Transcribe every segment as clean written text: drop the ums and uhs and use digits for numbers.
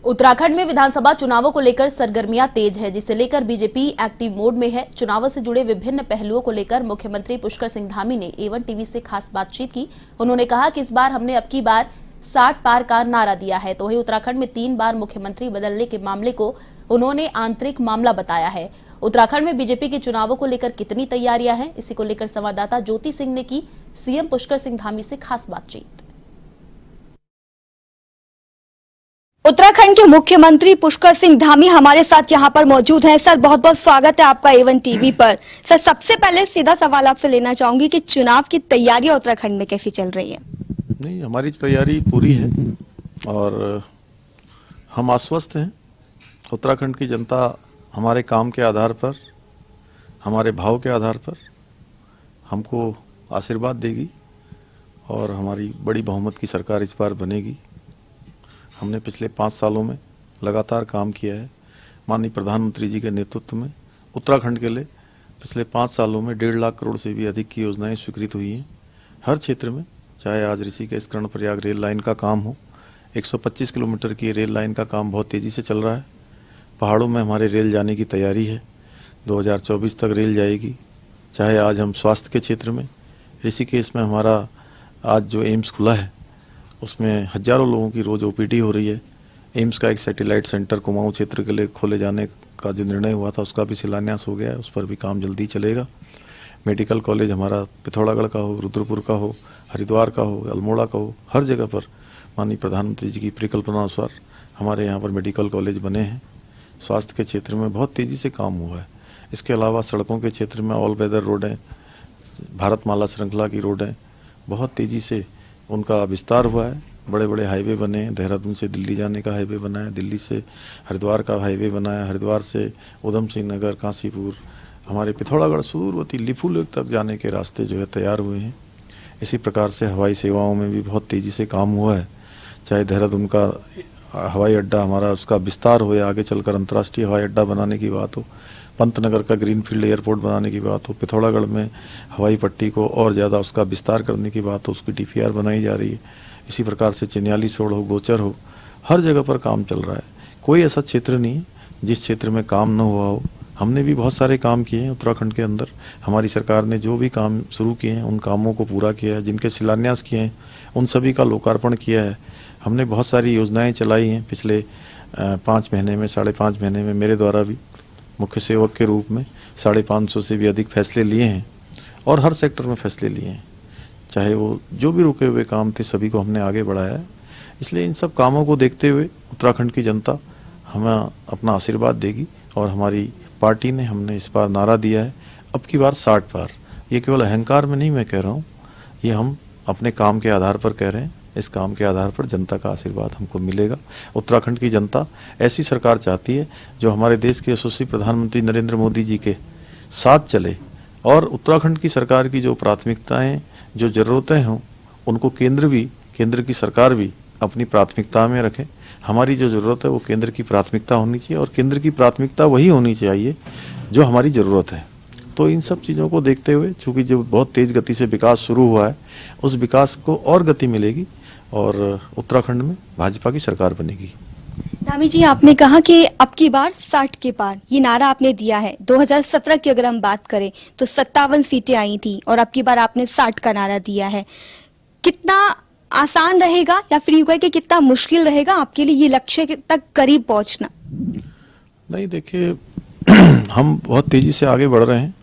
उत्तराखंड में विधानसभा चुनावों को लेकर सरगर्मियां तेज है, जिसे लेकर बीजेपी एक्टिव मोड में है। चुनावों से जुड़े विभिन्न पहलुओं को लेकर मुख्यमंत्री पुष्कर सिंह धामी ने A1 टीवी से खास बातचीत की। उन्होंने कहा कि इस बार हमने अब की बार 60 पार का नारा दिया है। तो वहीं उत्तराखंड में 3 बार मुख्यमंत्री बदलने के मामले को उन्होंने आंतरिक मामला बताया है। उत्तराखंड में बीजेपी के चुनावों को लेकर कितनी तैयारियां हैं, इसी को लेकर संवाददाता ज्योति सिंह ने की सीएम पुष्कर सिंह धामी से खास बातचीत। उत्तराखंड के मुख्यमंत्री पुष्कर सिंह धामी हमारे साथ यहाँ पर मौजूद हैं। सर, बहुत बहुत स्वागत है आपका A1 टीवी पर। सर, सबसे पहले सीधा सवाल आपसे लेना चाहूंगी कि चुनाव की तैयारी उत्तराखंड में कैसी चल रही है? नहीं, हमारी तैयारी पूरी है और हम आश्वस्त हैं। उत्तराखंड की जनता हमारे काम के आधार पर, हमारे भाव के आधार पर हमको आशीर्वाद देगी और हमारी बड़ी बहुमत की सरकार इस बार बनेगी। हमने पिछले 5 सालों में लगातार काम किया है। माननीय प्रधानमंत्री जी के नेतृत्व में उत्तराखंड के लिए पिछले 5 सालों में 1.5 लाख करोड़ से भी अधिक की योजनाएं स्वीकृत हुई हैं हर क्षेत्र में। चाहे आज ऋषिकेश कर्णप्रयाग रेल लाइन का काम हो, 125 किलोमीटर की रेल लाइन का काम बहुत तेज़ी से चल रहा है। पहाड़ों में हमारे रेल जाने की तैयारी है, 2024 तक रेल जाएगी। चाहे आज हम स्वास्थ्य के क्षेत्र में ऋषिकेश में हमारा आज जो एम्स खुला है उसमें हजारों लोगों की रोज़ OPD हो रही है। एम्स का एक सैटेलाइट सेंटर कुमाऊं क्षेत्र के लिए खोले जाने का जो निर्णय हुआ था उसका भी शिलान्यास हो गया है, उस पर भी काम जल्दी चलेगा। मेडिकल कॉलेज हमारा पिथौरागढ़ का हो, रुद्रपुर का हो, हरिद्वार का हो, अल्मोड़ा का हो, हर जगह पर माननीय प्रधानमंत्री जी की परिकल्पना अनुसार हमारे यहाँ पर मेडिकल कॉलेज बने हैं। स्वास्थ्य के क्षेत्र में बहुत तेज़ी से काम हुआ है। इसके अलावा सड़कों के क्षेत्र में ऑल वेदर रोडें, भारतमाला श्रृंखला की रोडें बहुत तेज़ी से उनका विस्तार हुआ है। बड़े बड़े हाईवे बने हैं। देहरादून से दिल्ली जाने का हाईवे बना है, दिल्ली से हरिद्वार का हाईवे बना है, हरिद्वार से उधम सिंह नगर, काशीपुर, हमारे पिथौरागढ़ सुदूरवर्ती लिपुलेख तक जाने के रास्ते जो है तैयार हुए हैं। इसी प्रकार से हवाई सेवाओं में भी बहुत तेज़ी से काम हुआ है। चाहे देहरादून का हवाई अड्डा हमारा उसका विस्तार हो या आगे चलकर अंतर्राष्ट्रीय हवाई अड्डा बनाने की बात हो, पंतनगर का ग्रीनफील्ड एयरपोर्ट बनाने की बात हो, पिथौरागढ़ में हवाई पट्टी को और ज़्यादा उसका विस्तार करने की बात हो, उसकी DPR बनाई जा रही है। इसी प्रकार से चिन्याली सोड़ हो, गोचर हो, हर जगह पर काम चल रहा है। कोई ऐसा क्षेत्र नहीं जिस क्षेत्र में काम न हुआ हो। हमने भी बहुत सारे काम किए हैं उत्तराखंड के अंदर। हमारी सरकार ने जो भी काम शुरू किए हैं उन कामों को पूरा किया है, जिनके शिलान्यास किए हैं उन सभी का लोकार्पण किया है। हमने बहुत सारी योजनाएँ चलाई हैं पिछले 5 महीने में, 5.5 महीने में मेरे द्वारा भी मुख्य सेवक के रूप में 550 से भी अधिक फैसले लिए हैं और हर सेक्टर में फैसले लिए हैं। चाहे वो जो भी रुके हुए काम थे सभी को हमने आगे बढ़ाया है। इसलिए इन सब कामों को देखते हुए उत्तराखंड की जनता हमें अपना आशीर्वाद देगी और हमारी पार्टी ने हमने इस बार नारा दिया है अब की बार 60 पार। ये केवल अहंकार में नहीं मैं कह रहा हूँ, ये हम अपने काम के आधार पर कह रहे हैं। इस काम के आधार पर जनता का आशीर्वाद हमको मिलेगा। उत्तराखंड की जनता ऐसी सरकार चाहती है जो हमारे देश के यशस्वी प्रधानमंत्री नरेंद्र मोदी जी के साथ चले और उत्तराखंड की सरकार की जो प्राथमिकताएं, जो ज़रूरतें हों उनको केंद्र की सरकार भी अपनी प्राथमिकता में रखे। हमारी जो ज़रूरत है वो केंद्र की प्राथमिकता होनी चाहिए और केंद्र की प्राथमिकता वही होनी चाहिए जो हमारी ज़रूरत है। तो इन सब चीज़ों को देखते हुए, चूँकि जो बहुत तेज़ गति से विकास शुरू हुआ है उस विकास को और गति मिलेगी और उत्तराखंड में भाजपा की सरकार बनेगी। धामी जी, आपने कहा कि अब की बार 60 के पार, ये नारा आपने दिया है। 2017 की अगर हम बात करें तो 57 सीटें आई थी और अब की बार आपने 60 का नारा दिया है। कितना आसान रहेगा या फिर यूँ कहें कि कितना मुश्किल रहेगा आपके लिए ये लक्ष्य तक करीब पहुंचना? नहीं, देखिए हम बहुत तेज़ी से आगे बढ़ रहे हैं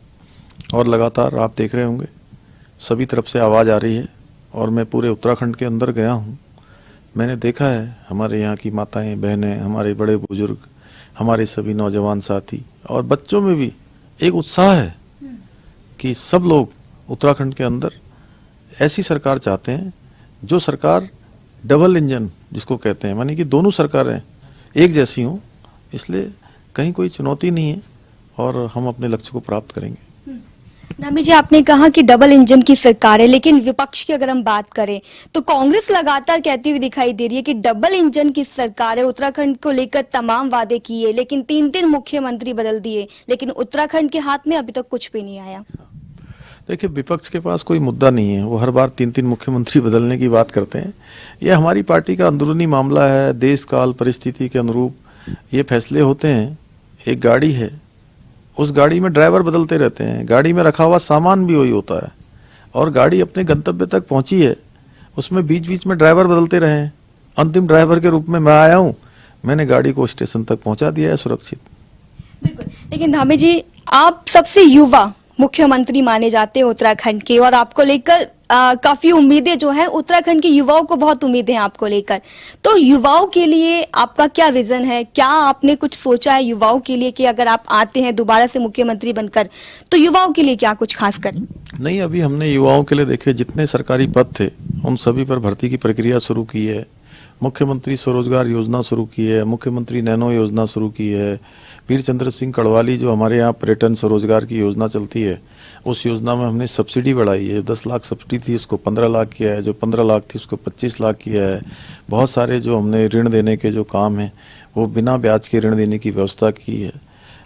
और लगातार आप देख रहे होंगे सभी तरफ से आवाज़ आ रही है और मैं पूरे उत्तराखंड के अंदर गया हूँ। मैंने देखा है हमारे यहाँ की माताएं, बहनें, हमारे बड़े बुजुर्ग, हमारे सभी नौजवान साथी और बच्चों में भी एक उत्साह है कि सब लोग उत्तराखंड के अंदर ऐसी सरकार चाहते हैं जो सरकार डबल इंजन जिसको कहते हैं, मानी कि दोनों सरकारें एक जैसी हों। इसलिए कहीं कोई चुनौती नहीं है और हम अपने लक्ष्य को प्राप्त करेंगे। धामी जी, आपने कहा कि डबल इंजन की सरकार है, लेकिन विपक्ष की अगर हम बात करें तो कांग्रेस लगातार कहती हुई दिखाई दे रही है कि डबल इंजन की सरकार है। उत्तराखंड को लेकर तमाम वादे किए, लेकिन 3 मुख्यमंत्री बदल दिए, लेकिन उत्तराखंड के हाथ में अभी तक कुछ भी नहीं आया। देखिए, विपक्ष के पास कोई मुद्दा नहीं है। वो हर बार 3-3 मुख्यमंत्री बदलने की बात करते हैं। ये हमारी पार्टी का अंदरूनी मामला है। देश काल परिस्थिति के अनुरूप ये फैसले होते हैं। एक गाड़ी है, उस गाड़ी में ड्राइवर बदलते रहते हैं, गाड़ी में रखा हुआ सामान भी वही होता है, और गाड़ी अपने गंतव्य तक पहुंची है, उसमें बीच बीच में ड्राइवर बदलते रहे हैं। अंतिम ड्राइवर के रूप में मैं आया हूं, मैंने गाड़ी को स्टेशन तक पहुंचा दिया है सुरक्षित। बिल्कुल। लेकिन धामी जी, आप सबसे युवा मुख्यमंत्री माने जाते हैं उत्तराखंड के, और आपको लेकर काफी उम्मीदें जो है उत्तराखंड के युवाओं को बहुत उम्मीदें हैं आपको लेकर। तो युवाओं के लिए आपका क्या विजन है? क्या आपने कुछ सोचा है युवाओं के लिए कि अगर आप आते हैं दोबारा से मुख्यमंत्री बनकर तो युवाओं के लिए क्या कुछ खास करें? नहीं, अभी हमने युवाओं के लिए देखे जितने सरकारी पद थे उन सभी पर भर्ती की प्रक्रिया शुरू की है। मुख्यमंत्री स्वरोजगार योजना शुरू की है, मुख्यमंत्री नैनो योजना शुरू की है। वीर चंद्र सिंह कड़वाली जो हमारे यहाँ पर्यटन स्वरोजगार की योजना चलती है, उस योजना में हमने सब्सिडी बढ़ाई है। 10 लाख सब्सिडी थी उसको 15 लाख किया है, जो 15 लाख थी उसको 25 लाख किया है। बहुत सारे जो हमने ऋण देने के जो काम हैं वो बिना ब्याज के ऋण देने की व्यवस्था की है।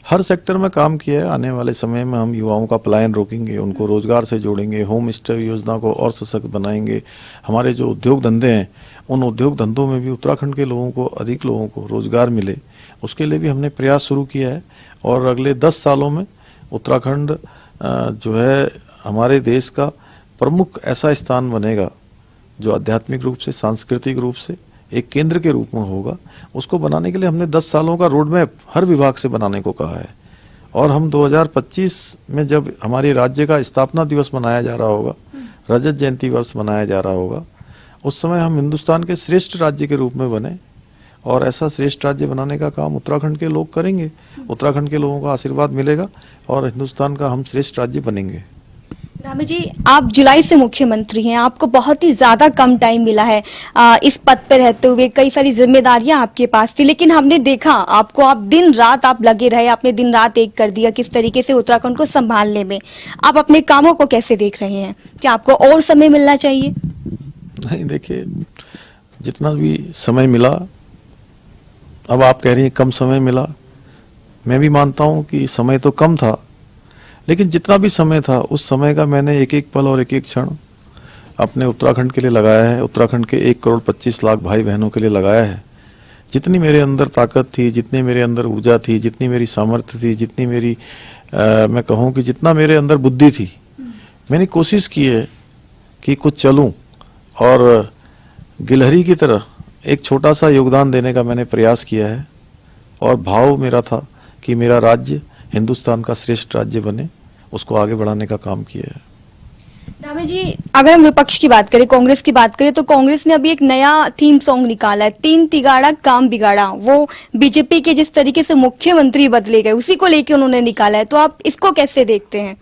हर सेक्टर में काम किया है। आने वाले समय में हम युवाओं का पलायन रोकेंगे, उनको रोजगार से जोड़ेंगे, होम स्टे योजना को और सशक्त बनाएंगे। हमारे जो उद्योग धंधे हैं उन उद्योग धंधों में भी उत्तराखंड के लोगों को, अधिक लोगों को रोजगार मिले, उसके लिए भी हमने प्रयास शुरू किया है। और अगले 10 सालों में उत्तराखंड जो है हमारे देश का प्रमुख ऐसा स्थान बनेगा जो आध्यात्मिक रूप से, सांस्कृतिक रूप से एक केंद्र के रूप में होगा। उसको बनाने के लिए हमने 10 सालों का रोड मैप हर विभाग से बनाने को कहा है। और हम 2025 में जब हमारे राज्य का स्थापना दिवस मनाया जा रहा होगा, रजत जयंती वर्ष मनाया जा रहा होगा, उस समय हम हिंदुस्तान के श्रेष्ठ राज्य के रूप में बने। और ऐसा श्रेष्ठ राज्य बनाने का काम उत्तराखंड के लोग करेंगे। उत्तराखंड के लोगों का आशीर्वाद मिलेगा और हिंदुस्तान का हम श्रेष्ठ राज्य बनेंगे। धामी जी, आप जुलाई से मुख्यमंत्री हैं, आपको बहुत ही ज्यादा कम टाइम मिला है इस पद पर रहते हुए। कई सारी जिम्मेदारियां आपके पास थी, लेकिन हमने देखा आपको, आप दिन रात आप लगे रहे, आपने दिन रात एक कर दिया किस तरीके से उत्तराखंड को संभालने में। आप अपने कामों को कैसे देख रहे हैं? क्या आपको और समय मिलना चाहिए? नहीं, देखिए, जितना भी समय मिला, अब आप कह रही हैं कम समय मिला, मैं भी मानता हूं कि समय तो कम था, लेकिन जितना भी समय था उस समय का मैंने एक एक पल और एक एक क्षण अपने उत्तराखंड के लिए लगाया है। उत्तराखंड के 1 करोड़ 25 लाख भाई बहनों के लिए लगाया है। जितनी मेरे अंदर ताकत थी, जितनी मेरे अंदर ऊर्जा थी, जितनी मेरी सामर्थ्य थी, जितनी मेरी मैं कहूँ कि जितना मेरे अंदर बुद्धि थी, मैंने कोशिश की है कि कुछ चलूँ और गिलहरी की तरह एक छोटा सा योगदान देने का मैंने प्रयास किया है। और भाव मेरा था कि मेरा राज्य हिंदुस्तान का श्रेष्ठ राज्य बने, उसको आगे बढ़ाने का काम किया है। धामी जी, अगर हम विपक्ष की बात करें, कांग्रेस की बात करें, तो कांग्रेस ने अभी एक नया थीम सॉन्ग निकाला है, 3 तिगाड़ा काम बिगाड़ा। वो बीजेपी के जिस तरीके से मुख्यमंत्री बदले गए उसी को लेकर उन्होंने निकाला है, तो आप इसको कैसे देखते हैं?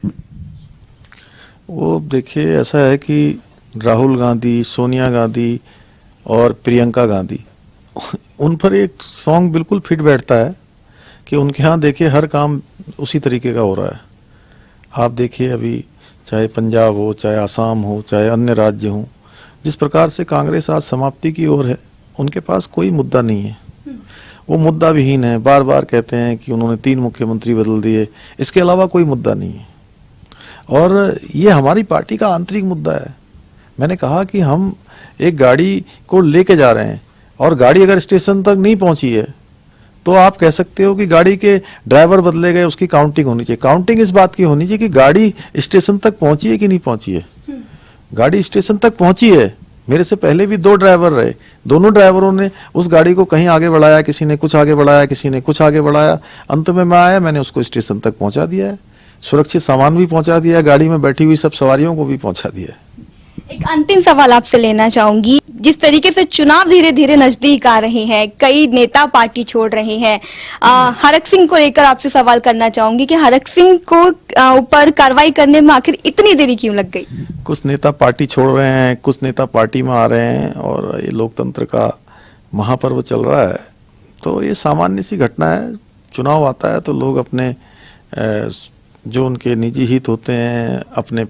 वो देखिए, ऐसा है कि राहुल गांधी, सोनिया गांधी और प्रियंका गांधी, उन पर एक सॉन्ग बिल्कुल फिट बैठता है कि उनके यहाँ देखिए हर काम उसी तरीके का हो रहा है। आप देखिए, अभी चाहे पंजाब हो, चाहे आसाम हो, चाहे अन्य राज्य हो, जिस प्रकार से कांग्रेस आज समाप्ति की ओर है, उनके पास कोई मुद्दा नहीं है। वो मुद्दा विहीन है। बार बार कहते हैं कि उन्होंने 3 मुख्यमंत्री बदल दिए, इसके अलावा कोई मुद्दा नहीं है। और ये हमारी पार्टी का आंतरिक मुद्दा है। मैंने कहा कि हम एक गाड़ी को लेके जा रहे हैं और गाड़ी अगर स्टेशन तक नहीं पहुंची है तो आप कह सकते हो कि गाड़ी के ड्राइवर बदले गए, उसकी काउंटिंग होनी चाहिए। काउंटिंग इस बात की होनी चाहिए कि गाड़ी स्टेशन तक पहुंची है कि नहीं पहुंची है। गाड़ी स्टेशन तक पहुंची है। मेरे से पहले भी 2 ड्राइवर रहे, दोनों ड्राइवरों ने उस गाड़ी को कहीं आगे बढ़ाया, किसी ने कुछ आगे बढ़ाया, किसी ने कुछ आगे बढ़ाया। अंत में मैं आया, मैंने उसको स्टेशन तक पहुंचा दिया है, सुरक्षित सामान भी पहुंचा दिया है, गाड़ी में बैठी हुई सब सवारियों को भी पहुंचा दिया है। एक अंतिम सवाल आपसे लेना चाहूंगी, जिस तरीके से चुनाव धीरे धीरे नजदीक आ रहे हैं, कई नेता पार्टी छोड़ रहे हैं, हरक सिंह को लेकर आपसे सवाल करना चाहूंगी कि हरक सिंह को ऊपर कार्रवाई करने में आखिर इतनी देरी क्यों लग गई? कुछ नेता पार्टी छोड़ रहे हैं, कुछ नेता पार्टी में आ रहे हैं, और ये लोकतंत्र का महापर्व चल रहा है, तो ये सामान्य सी घटना है। चुनाव आता है तो लोग अपने जो उनके निजी हित होते हैं, अपने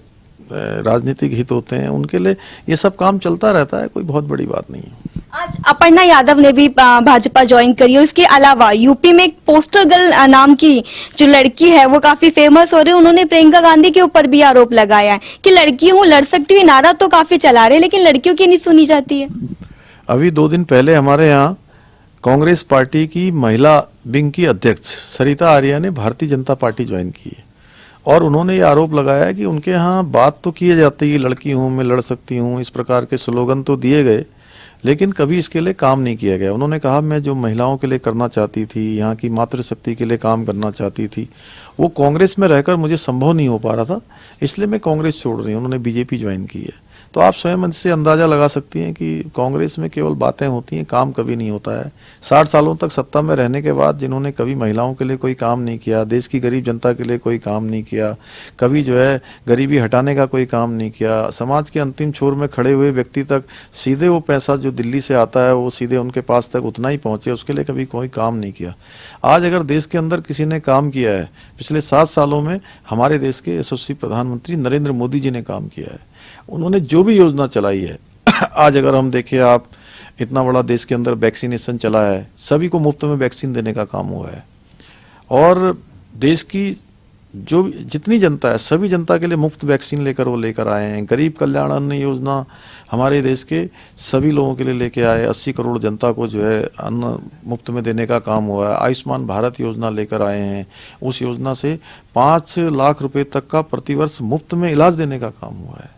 राजनीतिक हित होते हैं, उनके लिए ये सब काम चलता रहता है, कोई बहुत बड़ी बात नहीं है। आज अपर्णा यादव ने भी भाजपा ज्वाइन करी और इसके अलावा यूपी में एक पोस्टर गर्ल नाम की जो लड़की है वो काफी फेमस हो रही है। उन्होंने प्रियंका गांधी के ऊपर भी आरोप लगाया है कि लड़कियों लड़ सकती हुई नारा तो काफी चला रहे हैं लेकिन लड़कियों की नहीं सुनी जाती है। अभी 2 दिन पहले हमारे यहाँ कांग्रेस पार्टी की महिला विंग की अध्यक्ष सरिता आर्या ने भारतीय जनता पार्टी ज्वाइन की है और उन्होंने ये आरोप लगाया कि उनके यहाँ बात तो की जाती है, लड़की हूँ मैं लड़ सकती हूँ, इस प्रकार के स्लोगन तो दिए गए लेकिन कभी इसके लिए काम नहीं किया गया। उन्होंने कहा मैं जो महिलाओं के लिए करना चाहती थी, यहाँ की मातृशक्ति के लिए काम करना चाहती थी, वो कांग्रेस में रहकर मुझे संभव नहीं हो पा रहा था, इसलिए मैं कांग्रेस छोड़ रही हूँ। उन्होंने बीजेपी ज्वाइन की है। तो आप स्वयं से अंदाजा लगा सकती हैं कि कांग्रेस में केवल बातें होती हैं, काम कभी नहीं होता है। 60 सालों तक सत्ता में रहने के बाद जिन्होंने कभी महिलाओं के लिए कोई काम नहीं किया, देश की गरीब जनता के लिए कोई काम नहीं किया, कभी जो है गरीबी हटाने का कोई काम नहीं किया, समाज के अंतिम छोर में खड़े हुए व्यक्ति तक सीधे वो पैसा जो दिल्ली से आता है वो सीधे उनके पास तक उतना ही पहुंचे, उसके लिए कभी कोई काम नहीं किया। आज अगर देश के अंदर किसी ने काम किया है पिछले 7 सालों में, हमारे देश के यशस्वी प्रधानमंत्री नरेंद्र मोदी जी ने काम किया है। उन्होंने जो भी योजना चलाई है आज अगर हम देखें, आप इतना बड़ा देश के अंदर वैक्सीनेशन चला है, सभी को मुफ्त में वैक्सीन देने का काम हुआ है और देश की जो जितनी जनता है सभी जनता के लिए मुफ्त वैक्सीन लेकर वो लेकर आए हैं। गरीब कल्याण अन्न योजना हमारे देश के सभी लोगों के लिए लेके आए, 80 करोड़ जनता को जो है अन्न मुफ्त में देने का काम हुआ है। आयुष्मान भारत योजना लेकर आए हैं, उस योजना से 5 लाख रुपए तक का प्रतिवर्ष मुफ्त में इलाज देने का काम हुआ है।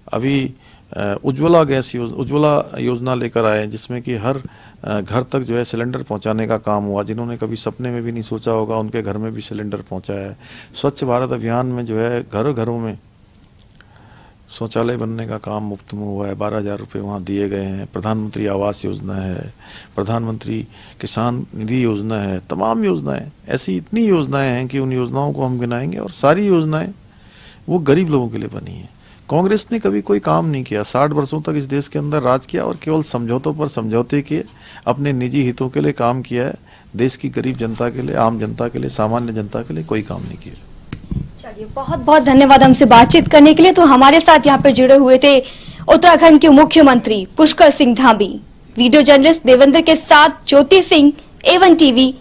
अभी उज्ज्वला योजना लेकर आए जिसमें कि हर घर तक जो है सिलेंडर पहुंचाने का काम हुआ। जिन्होंने कभी सपने में भी नहीं सोचा होगा उनके घर में भी सिलेंडर पहुंचा है। स्वच्छ भारत अभियान में जो है घरों घरों में शौचालय बनने का काम मुफ्त में हुआ है, 12,000 रुपये वहाँ दिए गए हैं। प्रधानमंत्री आवास योजना है, प्रधानमंत्री किसान निधि योजना है, तमाम योजनाएं, ऐसी इतनी योजनाएं हैं कि उन योजनाओं को हम गिनाएंगे और सारी योजनाएं वो गरीब लोगों के लिए बनी हैं। कांग्रेस ने कभी कोई काम नहीं किया, 60 वर्षों तक इस देश के अंदर राज किया और केवल समझौतों पर समझौते किए, अपने निजी हितों के लिए काम किया है। देश की गरीब जनता के लिए, आम जनता के लिए, सामान्य जनता के लिए कोई काम नहीं किया। चलिए, बहुत बहुत धन्यवाद हमसे बातचीत करने के लिए। तो हमारे साथ यहाँ पर जुड़े हुए थे उत्तराखंड के मुख्यमंत्री पुष्कर सिंह धामी। वीडियो जर्नलिस्ट देवेंद्र के साथ ज्योति सिंह, A1 TV।